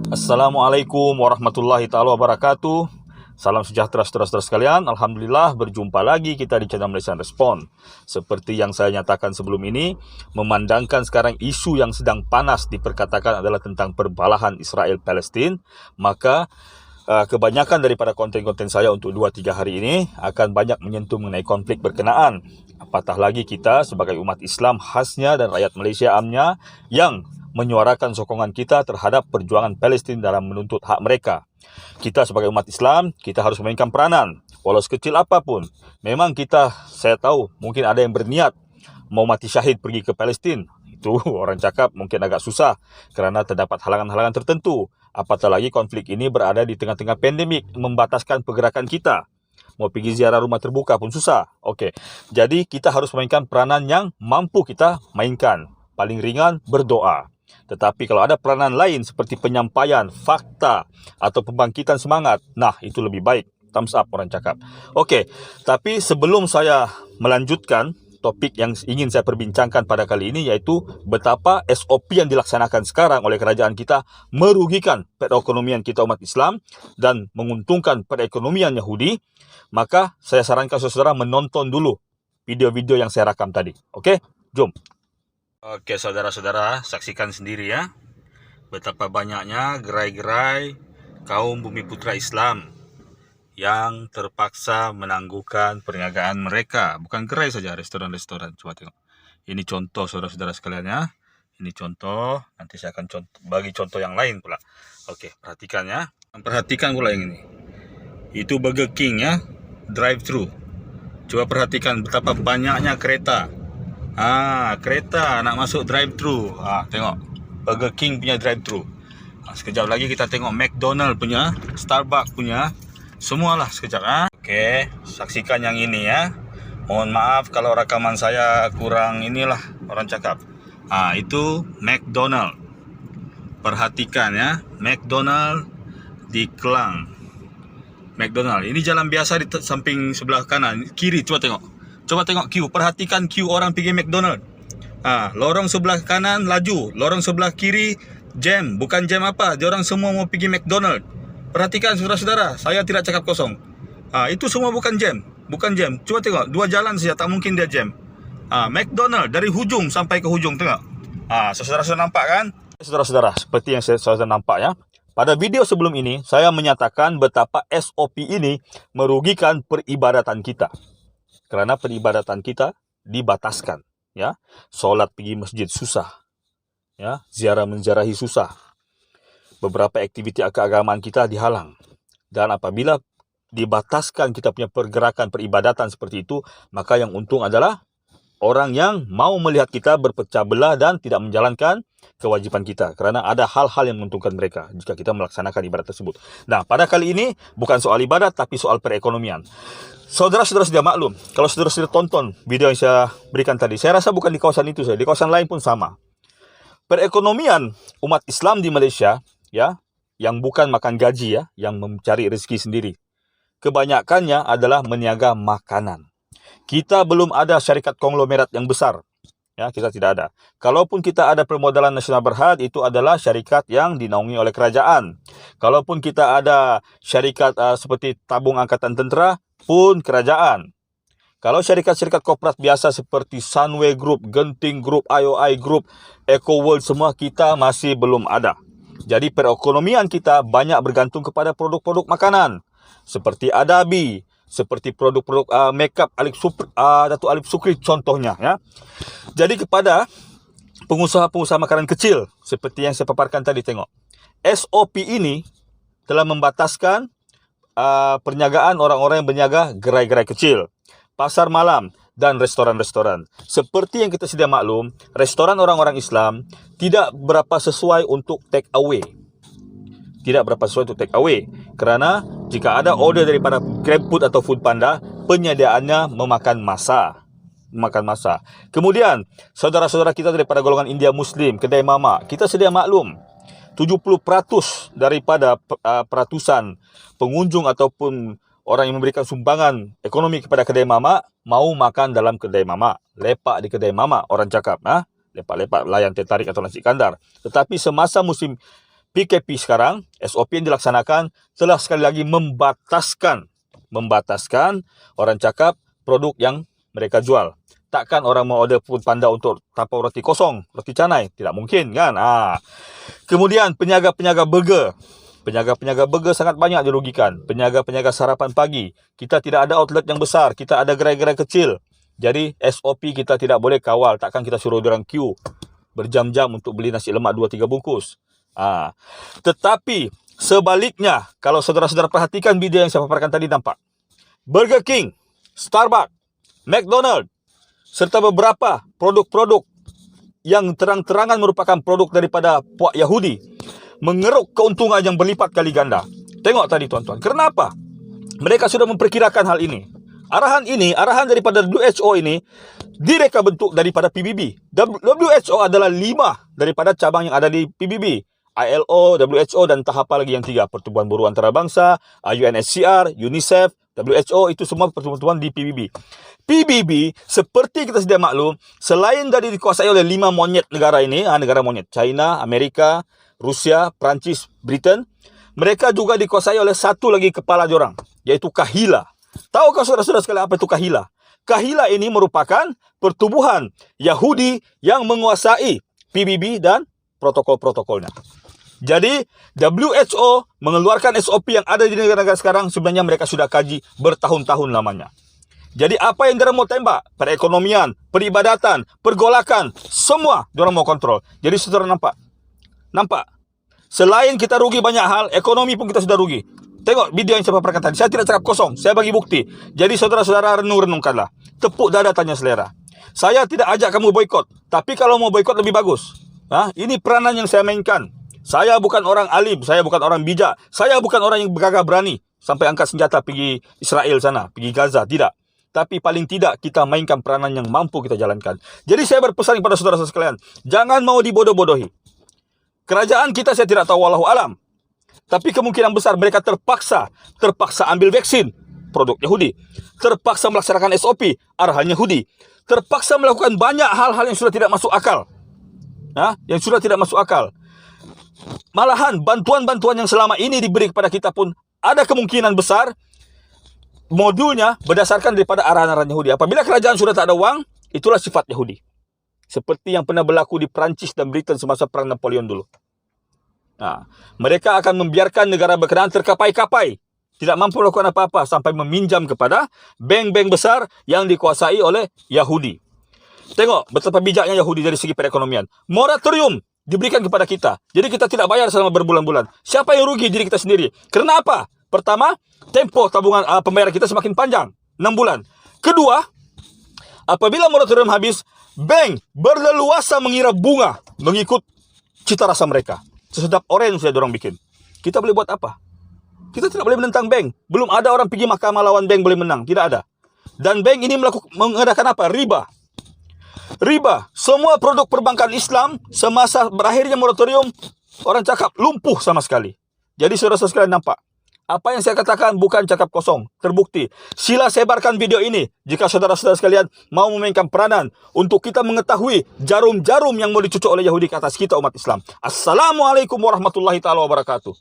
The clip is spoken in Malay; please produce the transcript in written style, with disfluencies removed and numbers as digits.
Assalamualaikum warahmatullahi taala wabarakatuh. Salam sejahtera saudara-saudara sekalian. Alhamdulillah berjumpa lagi kita di channel Malaysian Respond. Seperti yang saya nyatakan sebelum ini, memandangkan sekarang isu yang sedang panas diperkatakan adalah tentang perbalahan Israel Palestin, maka kebanyakan daripada konten-konten saya untuk 2-3 hari ini akan banyak menyentuh mengenai konflik berkenaan. Apatah lagi kita sebagai umat Islam khasnya dan rakyat Malaysia amnya yang menyuarakan sokongan kita terhadap perjuangan Palestin dalam menuntut hak mereka. Kita sebagai umat Islam, kita harus memainkan peranan, walau sekecil apapun. Memang saya tahu, mungkin ada yang berniat mau mati syahid pergi ke Palestin. Itu orang cakap mungkin agak susah kerana terdapat halangan-halangan tertentu. Apatah lagi konflik ini berada di tengah-tengah pandemik, membataskan pergerakan kita. Mau pergi ziarah rumah terbuka pun susah. Okey, jadi kita harus memainkan peranan yang mampu kita mainkan. Paling ringan, berdoa. Tetapi kalau ada peranan lain seperti penyampaian fakta atau pembangkitan semangat, nah itu lebih baik. Thumbs up orang cakap. Okey, tapi sebelum saya melanjutkan topik yang ingin saya perbincangkan pada kali ini, iaitu betapa SOP yang dilaksanakan sekarang oleh kerajaan kita merugikan perekonomian kita umat Islam dan menguntungkan perekonomian Yahudi, maka saya sarankan saudara menonton dulu video-video yang saya rakam tadi. Okey, jom. Okey, saudara-saudara, saksikan sendiri ya, betapa banyaknya gerai-gerai kaum Bumi Putra Islam yang terpaksa menangguhkan perniagaan mereka. Bukan gerai saja, restoran-restoran. Coba tengok. Ini contoh saudara-saudara sekalian ya. Ini contoh, nanti saya akan bagi contoh yang lain pula. Okey, perhatikan ya. Perhatikan pula yang ini. Itu Burger King ya, drive-thru. Coba perhatikan betapa banyaknya kereta. Kereta nak masuk drive-thru. Tengok. Burger King punya drive-thru. Sekejap lagi kita tengok McDonald punya, Starbucks punya. Semualah sekejap. Okey, saksikan yang ini ya. Mohon maaf kalau rakaman saya kurang inilah orang cakap. Itu McDonald. Perhatikan ya, McDonald di Klang. McDonald. Ini jalan biasa di samping sebelah kanan, kiri. Coba tengok. Coba tengok queue, perhatikan queue orang pergi McDonald. Lorong sebelah kanan laju, lorong sebelah kiri jam. Bukan jam apa, diorang semua mau pergi McDonald. Perhatikan saudara-saudara, saya tidak cakap kosong. Itu semua bukan jam, bukan jam. Coba tengok, 2 jalan saja, tak mungkin dia jam. McDonald dari hujung sampai ke hujung, tengok. Saudara-saudara nampak kan? Saudara-saudara, seperti yang saudara nampak ya. Pada video sebelum ini, saya menyatakan betapa SOP ini merugikan peribadatan kita. Kerana peribadatan kita dibataskan, ya. Solat pergi masjid susah, ya. Ziarah menziarahi susah. Beberapa aktiviti keagamaan kita dihalang. Dan apabila dibataskan kita punya pergerakan peribadatan seperti itu, maka yang untung adalah orang yang mau melihat kita berpecah belah dan tidak menjalankan kewajipan kita. Kerana ada hal-hal yang menguntungkan mereka jika kita melaksanakan ibadat tersebut. Nah, pada kali ini bukan soal ibadat tapi soal perekonomian. Saudara-saudara sudah maklum, kalau saudara-saudara tonton video yang saya berikan tadi, saya rasa bukan di kawasan itu saja, di kawasan lain pun sama. Perekonomian umat Islam di Malaysia, ya, yang bukan makan gaji ya, yang mencari rezeki sendiri, kebanyakannya adalah meniaga makanan. Kita belum ada syarikat konglomerat yang besar. Ya, kita tidak ada. Kalaupun kita ada Permodalan Nasional Berhad, itu adalah syarikat yang dinaungi oleh kerajaan. Kalaupun kita ada syarikat seperti Tabung Angkatan Tentera, pun kerajaan. Kalau syarikat-syarikat korporat biasa seperti Sunway Group, Genting Group, IOI Group, Eco World, semua kita masih belum ada. Jadi perekonomian kita banyak bergantung kepada produk-produk makanan. Seperti Adabi, seperti produk-produk makeup Datuk Alif Sukri contohnya ya. Jadi kepada pengusaha-pengusaha makanan kecil seperti yang saya paparkan tadi, tengok. SOP ini telah membataskan perniagaan orang-orang yang berniaga gerai-gerai kecil, pasar malam dan restoran-restoran. Seperti yang kita sedia maklum, restoran orang-orang Islam tidak berapa sesuai untuk take away. Tidak berapa sesuai untuk take away. Kerana jika ada order daripada GrabFood atau Foodpanda, penyediaannya memakan masa. Kemudian, saudara-saudara kita daripada golongan India Muslim, kedai mamak, kita sedia maklum, 70% daripada peratusan pengunjung ataupun orang yang memberikan sumbangan ekonomi kepada kedai mamak mau makan dalam kedai mamak, lepak di kedai mamak, orang cakap, lepak-lepak layan teh tarik atau nasi kandar. Tetapi semasa musim PKP sekarang, SOP yang dilaksanakan telah sekali lagi membataskan orang cakap produk yang mereka jual. Takkan orang mau order Food Panda untuk tapau roti kosong, roti canai? Tidak mungkin kan? Kemudian peniaga-peniaga burger. Peniaga-peniaga burger sangat banyak dirugikan. Peniaga-peniaga sarapan pagi. Kita tidak ada outlet yang besar. Kita ada gerai-gerai kecil. Jadi SOP kita tidak boleh kawal. Takkan kita suruh orang queue berjam-jam untuk beli nasi lemak 2-3 bungkus. Tetapi sebaliknya, kalau saudara-saudara perhatikan video yang saya paparkan tadi, nampak Burger King, Starbucks, McDonald, serta beberapa produk-produk yang terang-terangan merupakan produk daripada puak Yahudi mengeruk keuntungan yang berlipat kali ganda. Tengok tadi tuan-tuan. Kenapa? Mereka sudah memperkirakan hal ini. Arahan daripada WHO ini direka bentuk daripada PBB. WHO adalah 5 daripada cabang yang ada di PBB. ILO, WHO dan entah apa lagi yang 3. Pertubuhan Buruh Antarabangsa, UNSCR, UNICEF, WHO, itu semua pertubuhan di PBB. PBB, seperti kita sedia maklum, selain dari dikuasai oleh 5 monyet negara ini, negara monyet, China, Amerika, Rusia, Perancis, Britain, mereka juga dikuasai oleh satu lagi kepala diorang, iaitu Kahila. Tahukah saudara-saudara sekalian apa itu Kahila? Kahila ini merupakan pertubuhan Yahudi yang menguasai PBB dan protokol-protokolnya. Jadi, WHO mengeluarkan SOP yang ada di negara-negara sekarang, sebenarnya mereka sudah kaji bertahun-tahun lamanya. Jadi, apa yang diorang mau tembak? Perekonomian, peribadatan, pergolakan, semua diorang mau kontrol. Jadi, saudara nampak? Selain kita rugi banyak hal, ekonomi pun kita sudah rugi. Tengok video yang saya paparkan tadi. Saya tidak cakap kosong, saya bagi bukti. Jadi, saudara-saudara renung-renungkanlah. Tepuk dada tanya selera. Saya tidak ajak kamu boikot, tapi kalau mau boikot lebih bagus. Ini peranan yang saya mainkan. Saya bukan orang alim, saya bukan orang bijak, saya bukan orang yang bergagah berani sampai angkat senjata pergi Israel sana, pergi Gaza, tidak. Tapi paling tidak kita mainkan peranan yang mampu kita jalankan. Jadi saya berpesan kepada saudara-saudara sekalian, jangan mau dibodoh-bodohi. Kerajaan kita saya tidak tahu, wallahu alam. Tapi kemungkinan besar mereka terpaksa ambil vaksin produk Yahudi, terpaksa melaksanakan SOP arahan Yahudi, terpaksa melakukan banyak hal-hal yang sudah tidak masuk akal. Malahan bantuan-bantuan yang selama ini diberi kepada kita pun ada kemungkinan besar modulnya berdasarkan daripada arahan-arahan Yahudi. Apabila kerajaan sudah tak ada wang, itulah sifat Yahudi. Seperti yang pernah berlaku di Perancis dan Britain semasa perang Napoleon dulu. Mereka akan membiarkan negara berkenaan terkapai-kapai, tidak mampu melakukan apa-apa sampai meminjam kepada bank-bank besar yang dikuasai oleh Yahudi. Tengok betapa bijaknya Yahudi dari segi perekonomian. Moratorium diberikan kepada kita. Jadi kita tidak bayar selama berbulan-bulan. Siapa yang rugi? Diri kita sendiri. Kerana apa? Pertama, tempoh tabungan pembayaran kita semakin panjang, 6 bulan. Kedua, apabila moratorium habis, bank berleluasa mengira bunga mengikut cita rasa mereka. Sesedap orange sudah diorang bikin. Kita boleh buat apa? Kita tidak boleh menentang bank. Belum ada orang pergi mahkamah lawan bank boleh menang. Tidak ada. Dan bank ini mengadakan apa? Riba. Semua produk perbankan Islam semasa berakhirnya moratorium, orang cakap lumpuh sama sekali. Jadi saudara-saudara sekalian nampak, apa yang saya katakan bukan cakap kosong, terbukti. Sila sebarkan video ini jika saudara-saudara sekalian mau memainkan peranan untuk kita mengetahui jarum-jarum yang mau dicucuk oleh Yahudi ke atas kita umat Islam. Assalamualaikum warahmatullahi taala wabarakatuh.